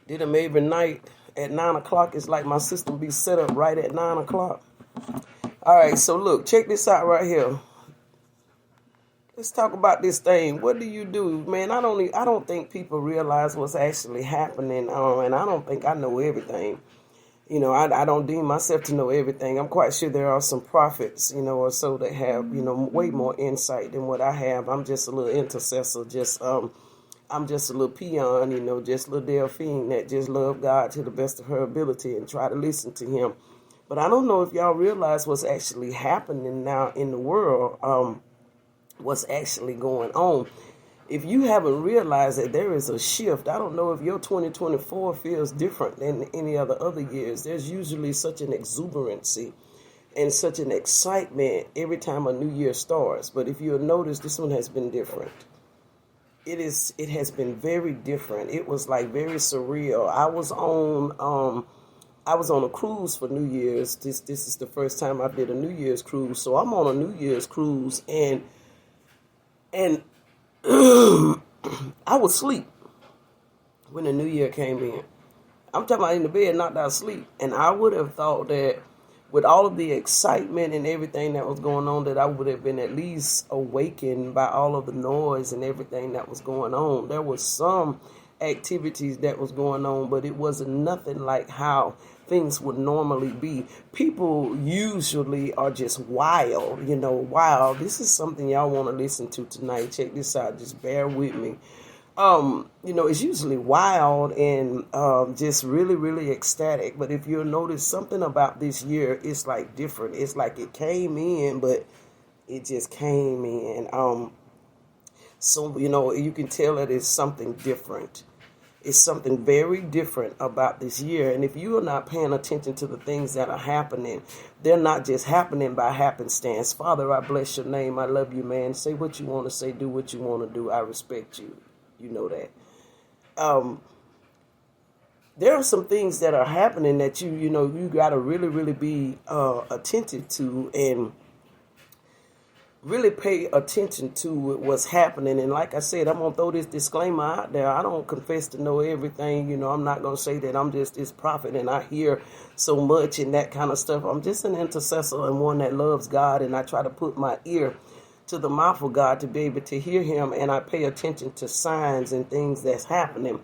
Did them every night at 9 o'clock. It's like my system be set up right at 9 o'clock. All right, so look, check this out right here. Let's talk about this thing. What do you do, man? I don't think people realize what's actually happening, and I don't think I know everything. I don't deem myself to know everything. I'm quite sure there are some prophets, or so that have, way more insight than what I have. I'm just a little intercessor, I'm just a little peon, just a little Delphine that just love God to the best of her ability and try to listen to him. But I don't know if y'all realize what's actually happening now in the world, what's actually going on. If you haven't realized that there is a shift, I don't know if your 2024 feels different than any other years. There's usually such an exuberancy and such an excitement every time a new year starts. But if you'll notice, this one has been different. It has been very different. It was like very surreal. I was on a cruise for New Year's. This is the first time I did a New Year's cruise. So I'm on a New Year's cruise and I was asleep when the New Year came in. I'm talking about in the bed, knocked out asleep. And I would have thought that with all of the excitement and everything that was going on, that I would have been at least awakened by all of the noise and everything that was going on. There was some activities that was going on, but it wasn't nothing like how things would normally be. People usually are just wild, wild. This is something y'all want to listen to tonight. Check this out. Just bear with me. It's usually wild and just really, really ecstatic. But if you'll notice something about this year, it's like different. It's like it came in, but it just came in. So, you can tell that it's something different. It's something very different about this year. And if you are not paying attention to the things that are happening, they're not just happening by happenstance. Father, I bless your name. I love you, man. Say what you want to say. Do what you want to do. I respect you. You know that. There are some things that are happening that you got to really, really be attentive to and really pay attention to what's happening. And like I said, I'm going to throw this disclaimer out there. I don't confess to know everything. I'm not going to say that I'm just this prophet and I hear so much and that kind of stuff. I'm just an intercessor and one that loves God, and I try to put my ear to the mouth of God to be able to hear him, and I pay attention to signs and things that's happening.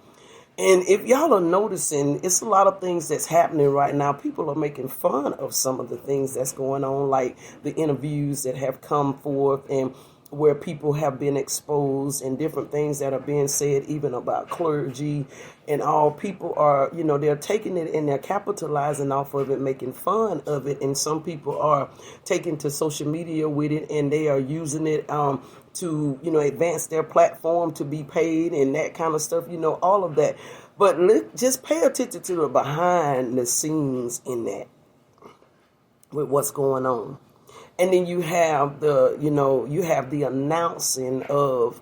And if y'all are noticing, it's a lot of things that's happening right now. People are making fun of some of the things that's going on, like the interviews that have come forth and where people have been exposed and different things that are being said, even about clergy and all. People are, they're taking it and they're capitalizing off of it, making fun of it. And some people are taking to social media with it and they are using it to, advance their platform, to be paid and that kind of stuff, all of that. But just pay attention to the behind the scenes in that, with what's going on. And then you have the announcing of,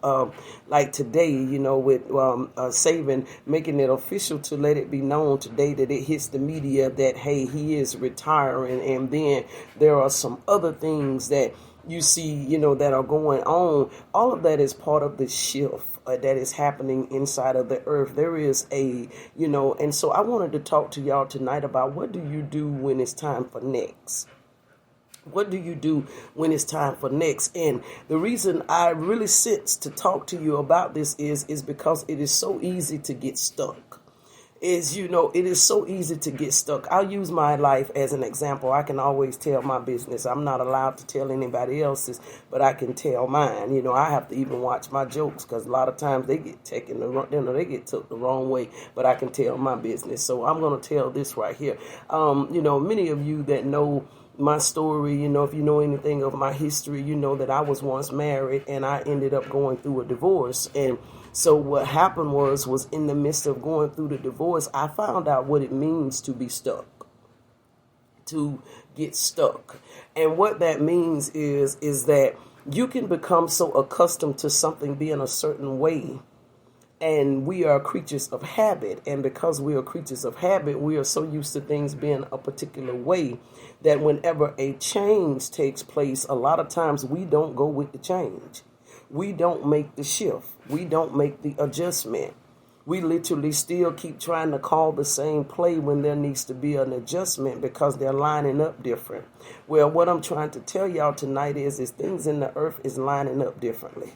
like today, with Saban making it official to let it be known today that it hits the media that, hey, he is retiring. And then there are some other things that you see, that are going on. All of that is part of the shift that is happening inside of the earth. There is and so I wanted to talk to y'all tonight about what do you do when it's time for next? What do you do when it's time for next? And the reason I really sit to talk to you about this is because it is so easy to get stuck. It is so easy to get stuck. I'll use my life as an example. I can always tell my business. I'm not allowed to tell anybody else's, but I can tell mine. I have to even watch my jokes because a lot of times they get taken they get took the wrong way, but I can tell my business. So I'm going to tell this right here. Many of you that know my story, if you know anything of my history, you know that I was once married and I ended up going through a divorce. And so what happened was in the midst of going through the divorce, I found out what it means to be stuck, to get stuck. And what that means is that you can become so accustomed to something being a certain way. And we are creatures of habit. And because we are creatures of habit, we are so used to things being a particular way that whenever a change takes place, a lot of times we don't go with the change. We don't make the shift. We don't make the adjustment. We literally still keep trying to call the same play when there needs to be an adjustment because they're lining up different. Well, what I'm trying to tell y'all tonight is things in the earth is lining up differently.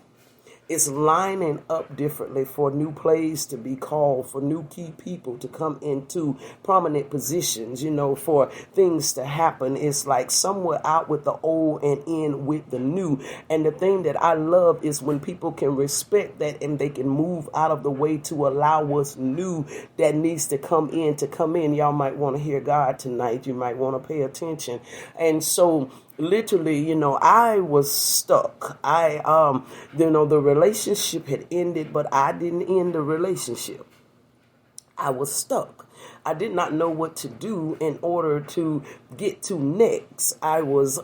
It's lining up differently for new plays to be called, for new key people to come into prominent positions, for things to happen. It's like somewhere out with the old and in with the new. And the thing that I love is when people can respect that and they can move out of the way to allow what's new that needs to come in. Y'all might want to hear God tonight. You might want to pay attention. And so literally, I was stuck. The relationship had ended, but I didn't end the relationship. I was stuck. I did not know what to do in order to get to next. I was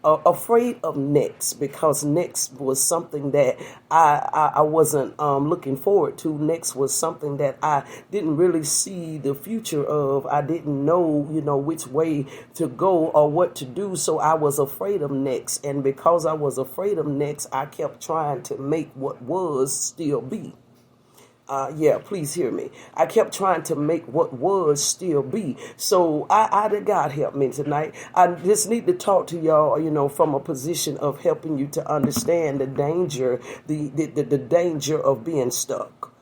afraid of next because next was something that I wasn't looking forward to. Next was something that I didn't really see the future of. I didn't know, which way to go or what to do. So I was afraid of next. And because I was afraid of next, I kept trying to make what was still be. Please hear me. I kept trying to make what was still be. So God help me tonight. I just need to talk to y'all, from a position of helping you to understand the danger, the danger of being stuck.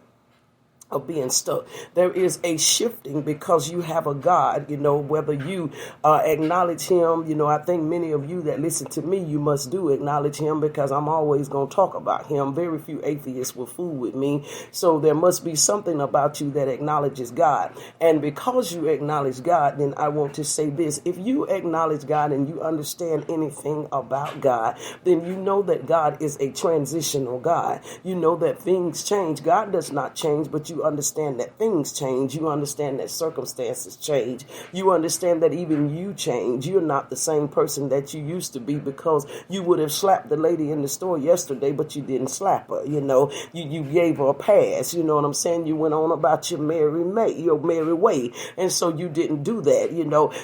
There is a shifting because you have a God, whether you acknowledge him. I think many of you that listen to me, you must do acknowledge him because I'm always going to talk about him. Very few atheists will fool with me. So there must be something about you that acknowledges God. And because you acknowledge God, then I want to say this. If you acknowledge God and you understand anything about God, then you know that God is a transitional God. You know that things change. God does not change, but you understand that things change. You understand that circumstances change. You understand that even you change. You're not the same person that you used to be because you would have slapped the lady in the store yesterday, but you didn't slap her. You gave her a pass. You know what I'm saying? You went on about your merry way. And so you didn't do that.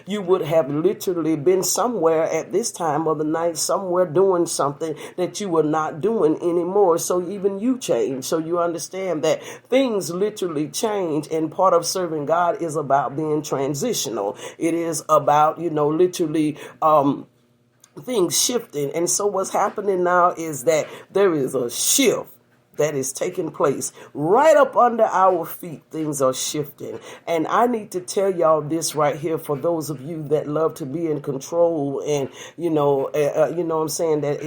You would have literally been somewhere at this time of the night, somewhere doing something that you were not doing anymore. So even you change. So you understand that things literally change, and part of serving God is about being transitional. It is about, literally things shifting. And so what's happening now is that there is a shift that is taking place right up under our feet. Things are shifting. And I need to tell y'all this right here for those of you that love to be in control and, what I'm saying, that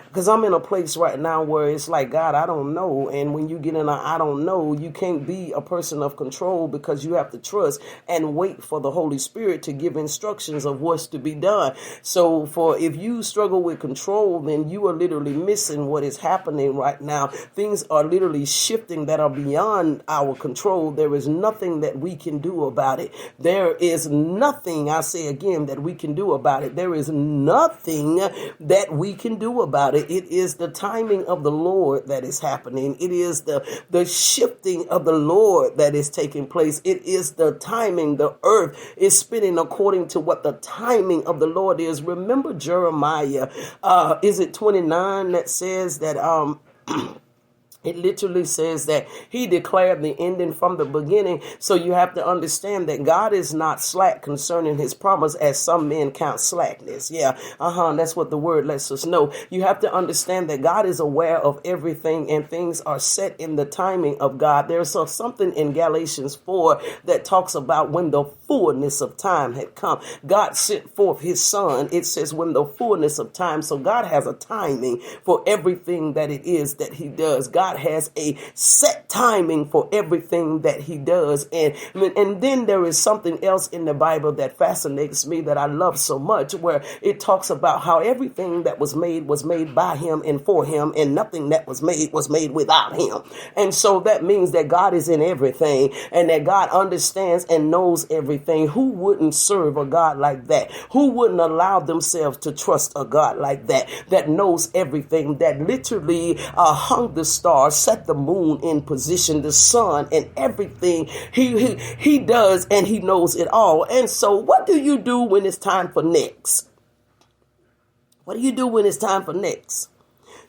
because I'm in a place right now where it's like, God, I don't know. And when you get in I don't know, you can't be a person of control because you have to trust and wait for the Holy Spirit to give instructions of what's to be done. So if you struggle with control, then you are literally missing what is happening right now. Things are literally shifting that are beyond our control. There is nothing that we can do about it. There is nothing, I say again, that we can do about it. There is nothing that we can do about it. It is the timing of the Lord that is happening. It is the shifting of the Lord that is taking place. It is the timing. The earth is spinning according to what the timing of the Lord is. Remember Jeremiah, is it 29 that says that, it literally says that he declared the ending from the beginning. So you have to understand that God is not slack concerning his promise as some men count slackness. That's what the word lets us know. You have to understand that God is aware of everything and things are set in the timing of God. There's something in Galatians 4 that talks about when the fullness of time had come. God sent forth his son. It says when the fullness of time. So God has a timing for everything that it is that he does. God has a set timing for everything that he does. And then there is something else in the Bible that fascinates me that I love so much, where it talks about how everything that was made by him and for him, and nothing that was made without him. And so that means that God is in everything and that God understands and knows everything. Who wouldn't serve a God like that? Who wouldn't allow themselves to trust a God like that knows everything, that literally hung the stars, set the moon in position, the sun, and everything. He does, and he knows it all. And so what do you do when it's time for next? What do you do when it's time for next?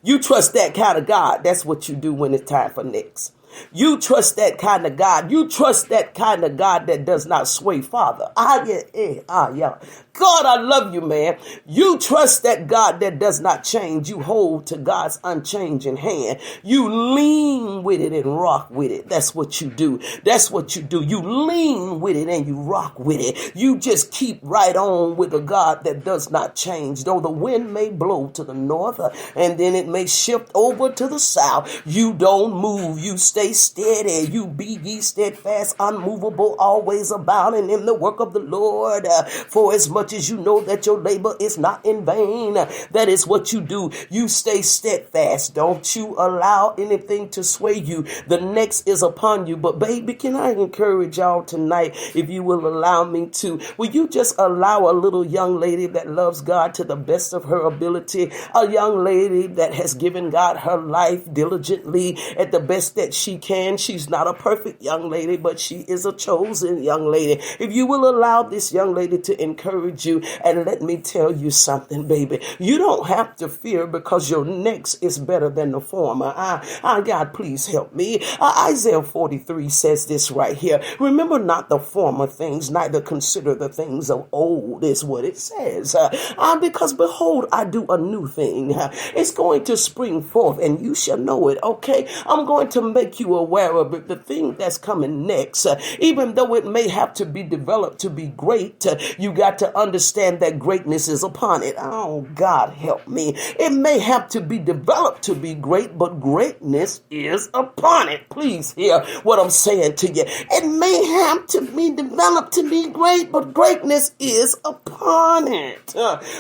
You trust that kind of God. That's what you do when it's time for next. You trust that kind of God. You trust that kind of God that does not sway, Father. Yeah. God, I love you, man. You trust that God that does not change. You hold to God's unchanging hand. You lean with it and rock with it. That's what you do. That's what you do. You lean with it and you rock with it. You just keep right on with a God that does not change. Though the wind may blow to the north and then it may shift over to the south, you don't move. You stay steady. You be ye steadfast, unmovable, always abounding in the work of the Lord. For as much as you know that your labor is not in vain, that is what you do. You stay steadfast. Don't you allow anything to sway you. The next is upon you. But baby, can I encourage y'all tonight, if you will allow me to, will you just allow a little young lady that loves God to the best of her ability, a young lady that has given God her life diligently at the best that she can. She's not a perfect young lady, but she is a chosen young lady. If you will allow this young lady to encourage you, and let me tell you something, baby, you don't have to fear because your next is better than the former. God, please help me. Isaiah 43 says this right here. Remember not the former things, neither consider the things of old, is what it says. Because behold, I do a new thing. It's going to spring forth and you shall know it. Okay, I'm going to make you aware of it. The thing that's coming next, even though it may have to be developed to be great, you got to understand that greatness is upon it. Oh, God, help me. It may have to be developed to be great, but greatness is upon it. Please hear what I'm saying to you. It may have to be developed to be great, but greatness is upon it.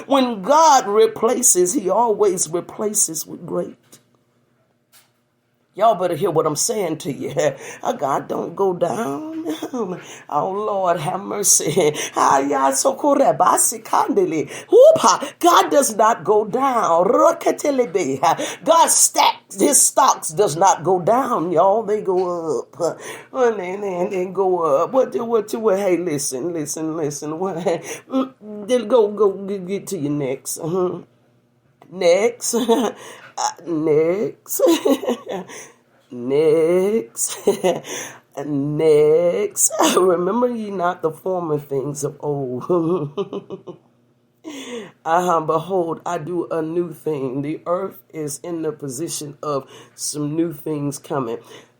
When God replaces, he always replaces with great. Y'all better hear what I'm saying to you. God don't go down. Oh, Lord, have mercy. God does not go down. God stacks, his stocks does not go down, y'all. They go up. And go up. What, hey, listen. Then go get to your next. Next. Next. Next. Remember ye not the former things of old. Behold, I do a new thing. The earth is in the position of some new things coming.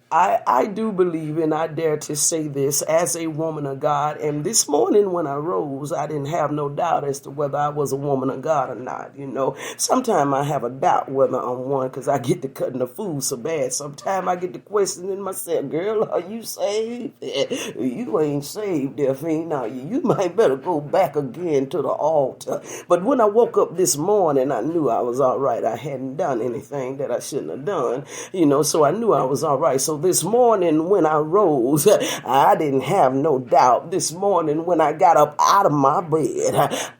I do believe, and I dare to say this as a woman of God. And this morning when I rose, I didn't have no doubt as to whether I was a woman of God or not. You know, sometimes I have a doubt whether I'm one because I get to cutting the food so bad. Sometimes I get to questioning myself, girl, are you saved? You ain't saved, Delphine. Now, you might better go back again to the altar. But when I woke up this morning, I knew I was all right. I hadn't done anything that I shouldn't have done, you know, so I knew I was all right. So this morning when I rose, I didn't have no doubt. This morning when I got up out of my bed,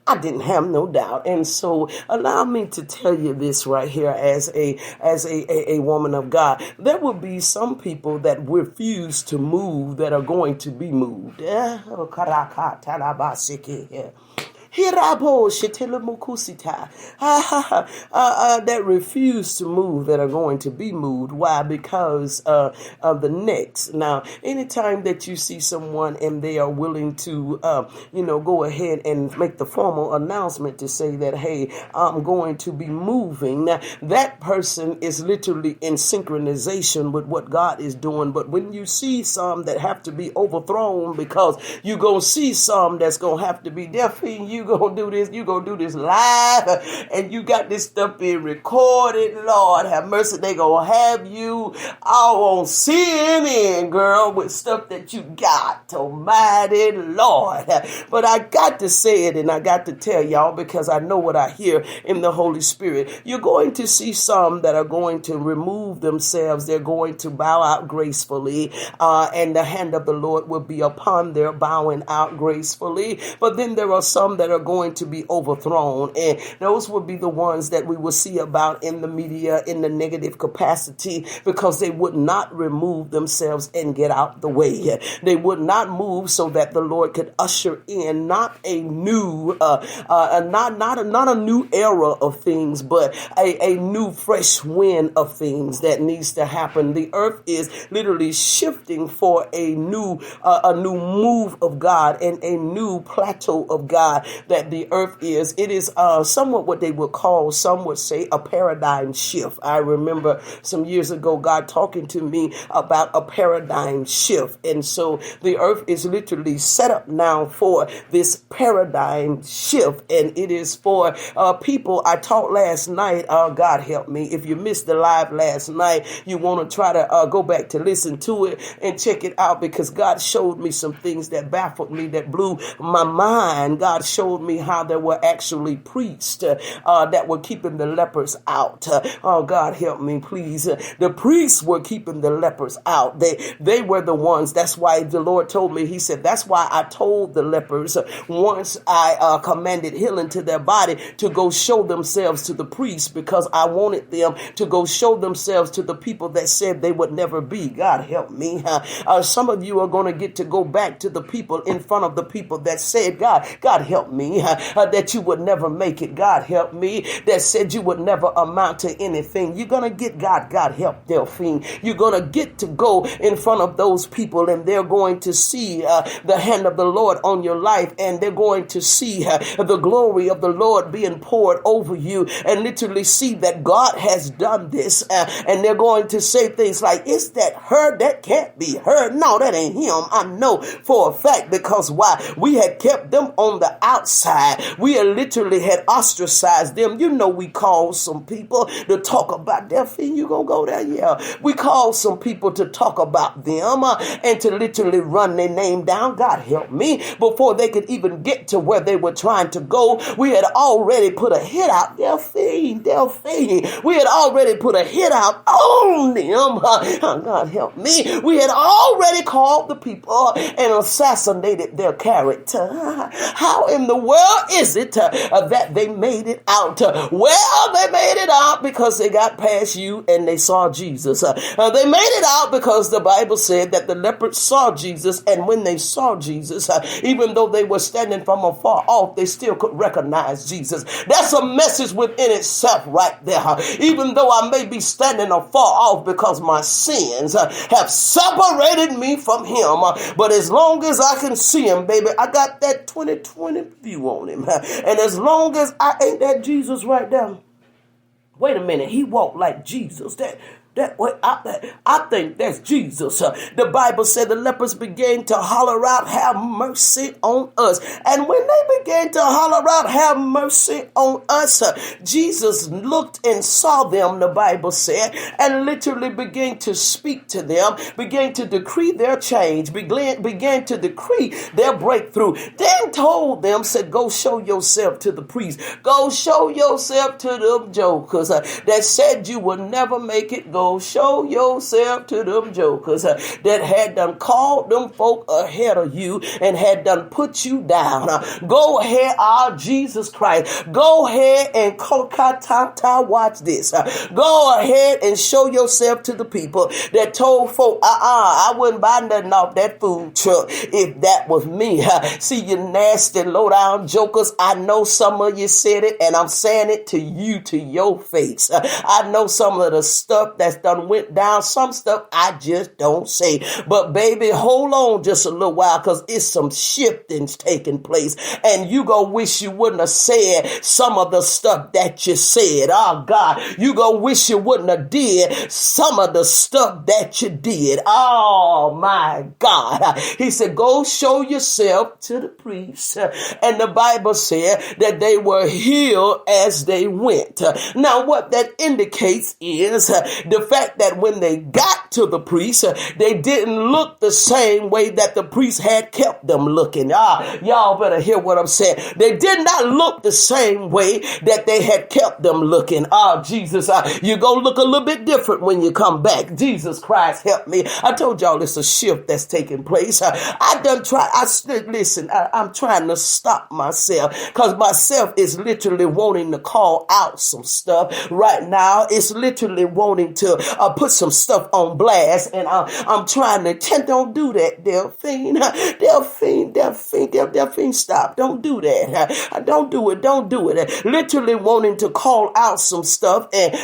I didn't have no doubt. And so allow me to tell you this right here as a woman of God. There will be some people that refuse to move that are going to be moved. That refuse to move that are going to be moved. Why? Because of the next. Now, anytime that you see someone and they are willing to, go ahead and make the formal announcement to say that, hey, I'm going to be moving. Now, that person is literally in synchronization with what God is doing. But when you see some that have to be overthrown because you're going to see some that's going to have to be deaf, you going to do this live, and you got this stuff being recorded. Lord have mercy, they going to have you all on CNN, girl, with stuff that you got. Almighty Lord. But I got to say it, and I got to tell y'all, because I know what I hear in the Holy Spirit. You're going to see some that are going to remove themselves. They're going to bow out gracefully, and the hand of the Lord will be upon their bowing out gracefully. But then there are some that are are going to be overthrown. And those would be the ones that we will see about in the media in the negative capacity, because they would not remove themselves and get out the way. They would not move so that the Lord could usher in not a new, not a new era of things, but a new fresh wind of things that needs to happen. The earth is literally shifting for a new move of God and a new plateau of God that the earth is. It is somewhat what they would call, some would say, a paradigm shift. I remember some years ago God talking to me about a paradigm shift. And so the earth is literally set up now for this paradigm shift. And it is for people. I taught last night, God help me, if you missed the live last night, you want to try to go back to listen to it and check it out, because God showed me some things that baffled me, that blew my mind. God showed me how there were actually priests that were keeping the lepers out. Oh, God help me, please. The priests were keeping the lepers out. They were the ones. That's why the Lord told me, he said, that's why I told the lepers once I commanded healing to their body to go show themselves to the priests, because I wanted them to go show themselves to the people that said they would never be. God help me. Some of you are going to get to go back to the people in front of the people that said, God help me, that you would never make it. God help me, that said you would never amount to anything. You're going to get God help, Delphine. You're going to get to go in front of those people, and they're going to see the hand of the Lord on your life, and they're going to see the glory of the Lord being poured over you, and literally see that God has done this. And they're going to say things like, is that her? That can't be her. No, that ain't him. I know for a fact, because why? We had kept them on the outside. We had literally had ostracized them. You know, we called some people to talk about their thing. You gonna go there? Yeah. We called some people to talk about them and to literally run their name down. God help me. Before they could even get to where they were trying to go, we had already put a hit out. Delphine. We had already put a hit out on them. God help me. We had already called the people and assassinated their character. How in the world is it that they made it out? Well, they made it out because they got past you and they saw Jesus. They made it out because the Bible said that the lepers saw Jesus, and when they saw Jesus, even though they were standing from afar off, they still could recognize Jesus. That's a message within itself right there. Even though I may be standing afar off because my sins have separated me from him, but as long as I can see him, baby, I got that 20/20 view on him. And as long as ain't that Jesus right there? Wait a minute, he walked like Jesus. I think that's Jesus. The Bible said the lepers began to holler out, have mercy on us. And when they began to holler out, have mercy on us, Jesus looked and saw them, the Bible said, and literally began to speak to them, began to decree their change, began to decree their breakthrough. Then told them, said, go show yourself to the priest. Go show yourself to them jokers that said you would never make it. Go show yourself to them jokers that had done called them folk ahead of you and had done put you down. Go ahead, our Jesus Christ. Go ahead and watch this. Go ahead and show yourself to the people that told folk, I wouldn't buy nothing off that food truck if that was me. See, you nasty low down jokers. I know some of you said it, and I'm saying it to you, to your face. I know some of the stuff that's done went down. Some stuff I just don't say. But baby, hold on just a little while, because it's some shiftings taking place. And you gonna wish you wouldn't have said some of the stuff that you said. Oh God, you gonna wish you wouldn't have did some of the stuff that you did. Oh my God. He said, go show yourself to the priest. And the Bible said that they were healed as they went. Now what that indicates is the The fact that when they got to the priest, they didn't look the same way that the priest had kept them looking. Y'all better hear what I'm saying. They did not look the same way that they had kept them looking. Jesus, you're going to look a little bit different when you come back. Jesus Christ, help me. I told y'all it's a shift that's taking place. I'm trying to stop myself because myself is literally wanting to call out some stuff right now. It's literally wanting to put some stuff on blast, and I'm trying to don't do that, Delphine. Delphine, stop. Don't do that. Don't do it. Literally wanting to call out some stuff and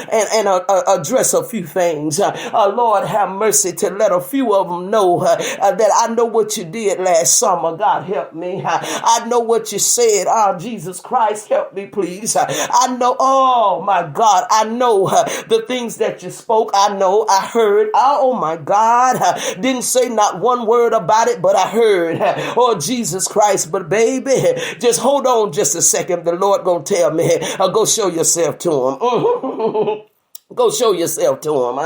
address a few things. Lord, have mercy to let a few of them know that I know what you did last summer. God, help me. I know what you said. Jesus Christ, help me, please. I know, oh my God, I know the things that you spoke. I know, I heard. Oh my God, didn't say not one word about it, but I heard. Oh, Jesus Christ. But baby, just hold on just a second. The Lord gonna tell me, go show yourself to him. Go show yourself to them.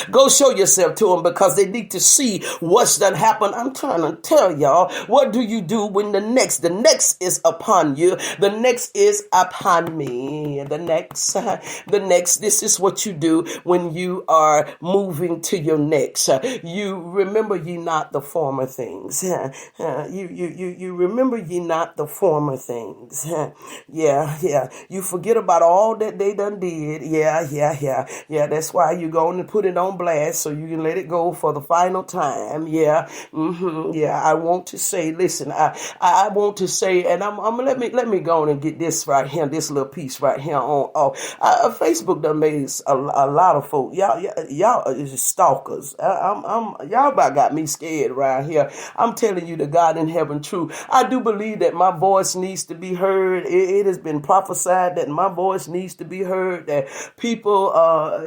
Go show yourself to them because they need to see what's done happened. I'm trying to tell y'all, what do you do when the next is upon you? The next is upon me. The next, this is what you do when you are moving to your next. You remember ye not the former things. You remember ye not the former things. Yeah. You forget about all that they done did. Yeah. That's why you're going to put it on blast so you can let it go for the final time. Yeah. I want to say, listen, I want to say, and I'm let me go on and get this right here, this little piece right here on. Facebook done made a lot of folk. Y'all is stalkers. Y'all about got me scared around here. I'm telling you, the God in heaven, true. I do believe that my voice needs to be heard. It has been prophesied that my voice needs to be heard. That people,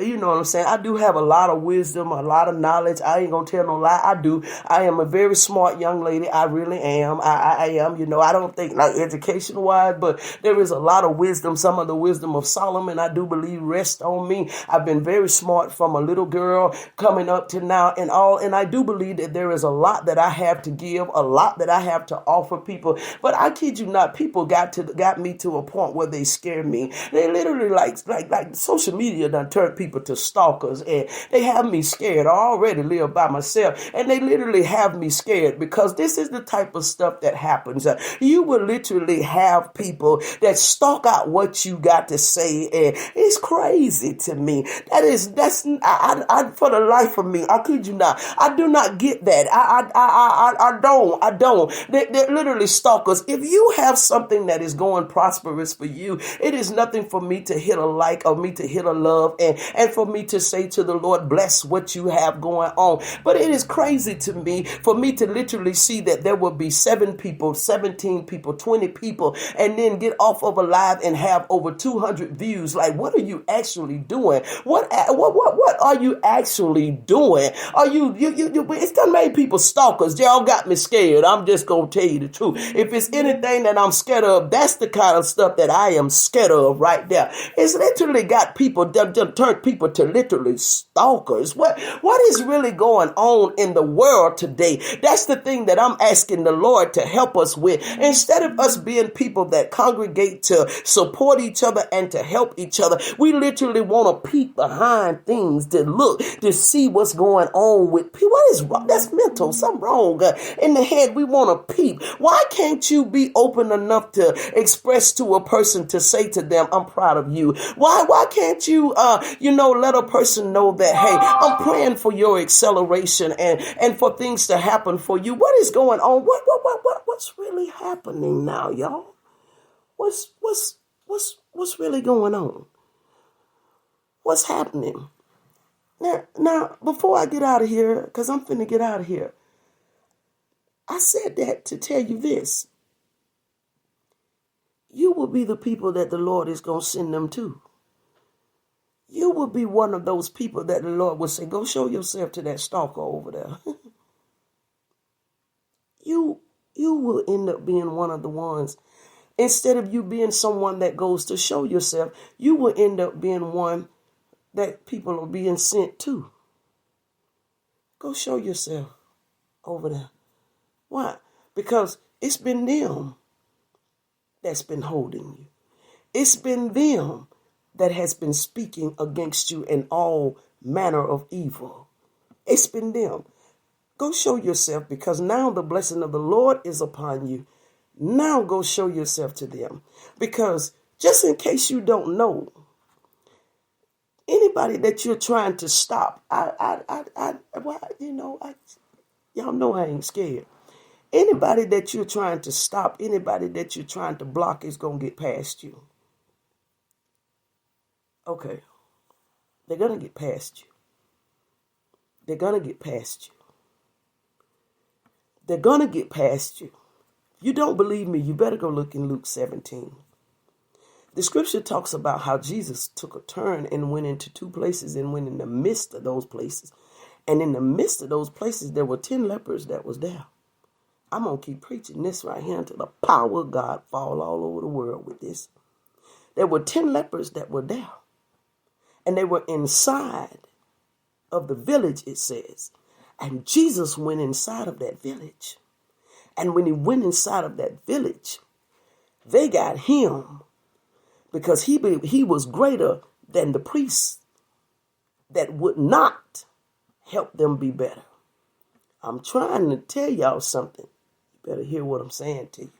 you know what I'm saying? I do have a lot of wisdom, a lot of knowledge. I ain't gonna tell no lie. I do. I am a very smart young lady. I really am. I am. You know, I don't think like education wise, but there is a lot of wisdom. Some of the wisdom of Solomon, I do believe, rests on me. I've been very smart from a little girl coming up to now and all. And I do believe that there is a lot that I have to give, a lot that I have to offer people. But I kid you not, people got me to a point where they scare me. They literally like social media done turned people to stalkers, and they have me scared. I already live by myself, and they literally have me scared because this is the type of stuff that happens. You will literally have people that stalk out what you got to say, and it's crazy to me. That's for the life of me, I kid you not, I do not get that. I don't. They're literally stalkers. If you have something that is going prosperous for you, it is nothing for me to hit a like or me to hit a love and for me to say to the Lord, bless what you have going on. But it is crazy to me for me to literally see that there will be 7 people, 17 people, 20 people, and then get off of a live and have over 200 views. Like, what are you actually doing? What are you actually doing? Are you it's done made people stalkers. Y'all got me scared. I'm just gonna tell you the truth. If it's anything that I'm scared of, that's the kind of stuff that I am scared of right there. It's literally got people turned people to literally stalkers. What is really going on in the world today? That's the thing that I'm asking the Lord to help us with. Instead of us being people that congregate to support each other and to help each other, we literally want to peek behind things to look to see what's going on with people. What is wrong? That's mental. Something wrong in the head. We want to peep. Why can't you be open enough to express to a person to say to them, I'm proud of you? Why can't you let a person know that, hey, I'm praying for your acceleration and for things to happen for you. What is going on? What's really happening now, y'all? What's really going on? What's happening? Now, before I get out of here, because I'm finna get out of here, I said that to tell you this. You will be the people that the Lord is going to send them to. You will be one of those people that the Lord will say, go show yourself to that stalker over there. You will end up being one of the ones. Instead of you being someone that goes to show yourself, you will end up being one that people are being sent to. Go show yourself over there. Why? Because it's been them that's been holding you. It's been them that has been speaking against you in all manner of evil. It's been them. Go show yourself, because now the blessing of the Lord is upon you. Now go show yourself to them. Because just in case you don't know, anybody that you're trying to stop, y'all know I ain't scared. Anybody that you're trying to stop, anybody that you're trying to block is going to get past you. Okay. They're going to get past you. They're going to get past you. They're going to get past you. If you don't believe me, you better go look in Luke 17. The scripture talks about how Jesus took a turn and went into two places and went in the midst of those places. And in the midst of those places, there were 10 lepers that was there. I'm going to keep preaching this right here until the power of God fall all over the world with this. There were 10 lepers that were there. And they were inside of the village, it says. And Jesus went inside of that village. And when he went inside of that village, they got him because he was greater than the priests that would not help them be better. I'm trying to tell y'all something. You better hear what I'm saying to you.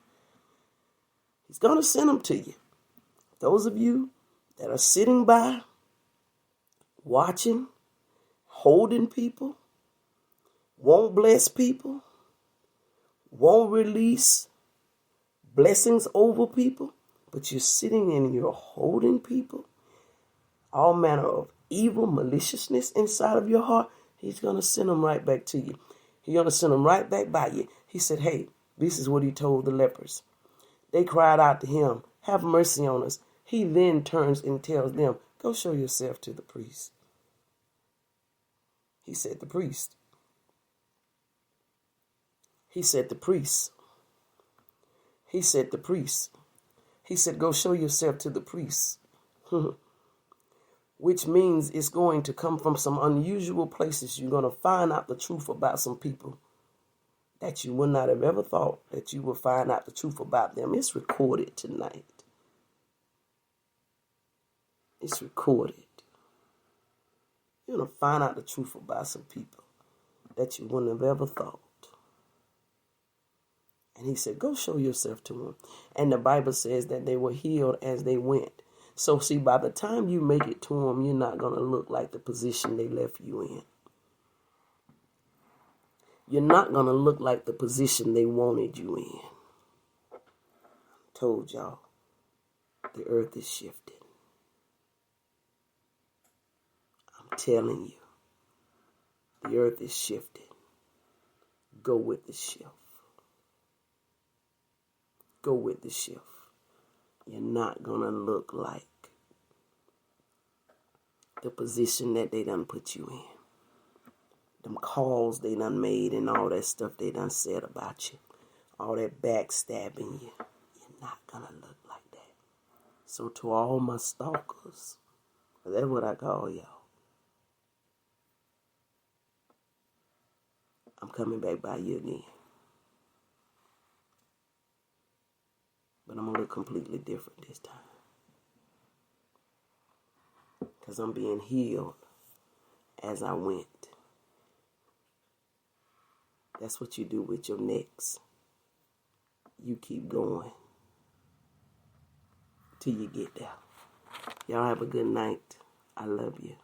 He's going to send them to you. Those of you that are sitting by, watching, holding people, won't bless people, won't release blessings over people, but you're sitting and you're holding people, all manner of evil, maliciousness inside of your heart, he's going to send them right back to you. He's going to send them right back by you. He said, hey, this is what he told the lepers. They cried out to him, have mercy on us. He then turns and tells them, go show yourself to the priest. He said the priest. He said the priest. He said the priest. He said, go show yourself to the priest. Which means it's going to come from some unusual places. You're going to find out the truth about some people that you would not have ever thought that you would find out the truth about them. It's recorded tonight. It's recorded. You're going to find out the truth about some people that you wouldn't have ever thought. And he said, go show yourself to them. And the Bible says that they were healed as they went. So see, by the time you make it to them, you're not going to look like the position they left you in. You're not going to look like the position they wanted you in. I told y'all, the earth is shifting. I'm telling you, the earth is shifting. Go with the shift. Go with the shift. You're not going to look like the position that they done put you in. Them calls they done made and all that stuff they done said about you. All that backstabbing you. You're not going to look like that. So to all my stalkers, that's what I call y'all. I'm coming back by you again. But I'm going to look completely different this time. Because I'm being healed as I went. That's what you do with your next. You keep going till you get there. Y'all have a good night. I love you.